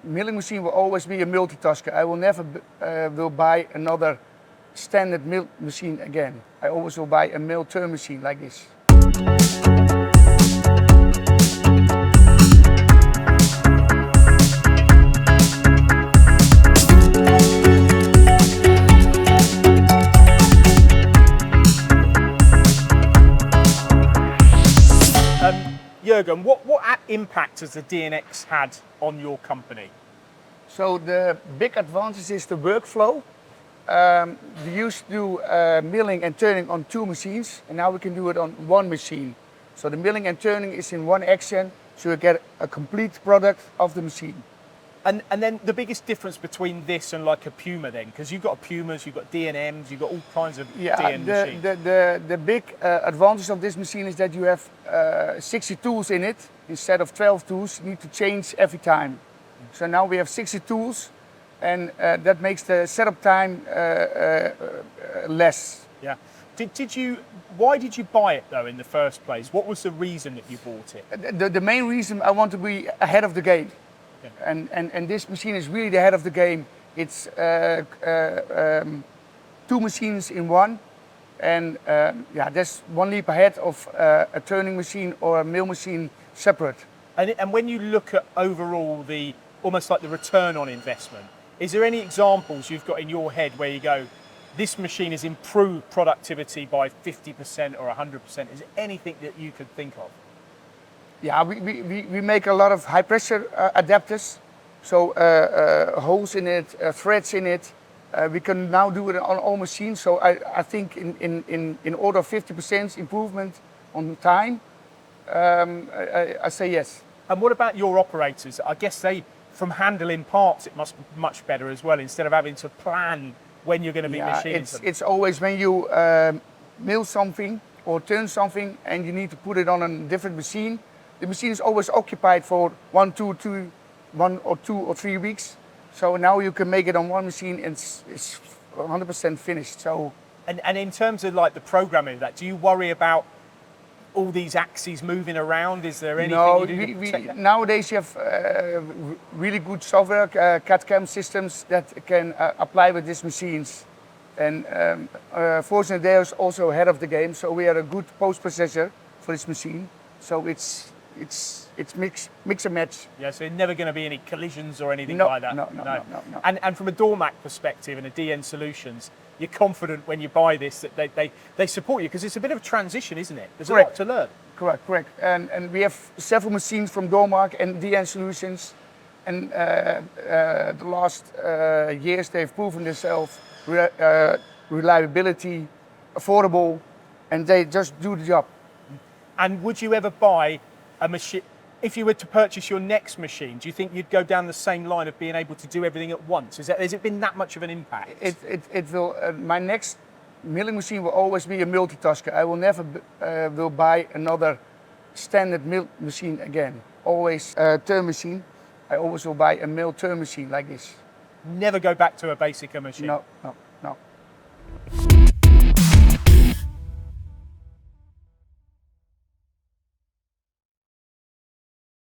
milling machine will always be a multitasker. I will never will buy another standard mill machine again. I always will buy a mill turn machine like this. Jurgen, what impact has the DNX had on your company? So the big advantage is the workflow. We used to do milling and turning on 2 machines, and now we can do it on 1 machine. So the milling and turning is in 1 action, so you get a complete product of the machine. And then the biggest difference between this and like a Puma then, because you've got Pumas, you've got DNMs, you've got all kinds of DN machines. The big advantage of this machine is that you have 60 tools in it instead of 12 tools. You need to change every time. So now we have 60 tools, and that makes the setup time less. Yeah. Why did you buy it though in the first place? What was the reason that you bought it? The main reason, I want to be ahead of the game. Yeah. And this machine is really the head of the game. It's 2 machines in 1, and yeah, that's 1 leap ahead of a turning machine or a mill machine separate. And when you look at overall almost like the return on investment, is there any examples you've got in your head where you go, this machine has improved productivity by 50% or 100%? Is there anything that you could think of? Yeah, we make a lot of high pressure adapters, so holes in it, threads in it. We can now do it on all machines, so I think in order of 50% improvement on time, I say yes. And what about your operators? I guess from handling parts, it must be much better as well, instead of having to plan when you're going to be machining them. It's always when you mill something or turn something and you need to put it on a different machine, the machine is always occupied for 1 or 2 or 3 weeks. So now you can make it on 1 machine and it's 100% finished. So. And in terms of like the programming of that, do you worry about all these axes moving around? Is there anything you do to protect that? Nowadays you have really good software, CAD/CAM systems that can apply with these machines. And fortunately they are also ahead of the game, so we are a good post-processor for this machine. So it's mix and match. Yeah, so there's never going to be any collisions or anything like that? No. And from a Dormac perspective and a DN Solutions, you're confident when you buy this that they support you, because it's a bit of a transition, isn't it? There's Correct. a lot to learn. Correct. And we have several machines from Dormac and DN Solutions, and the last years they've proven themselves reliability, affordable, and they just do the job. And would you ever buy a machine, if you were to purchase your next machine, do you think you'd go down the same line of being able to do everything at once? Has it been that much of an impact? It will. My next milling machine will always be a multitasker. I will never will buy another standard mill machine again. Always a turn machine. I always will buy a mill turn machine like this. Never go back to a basic machine? No.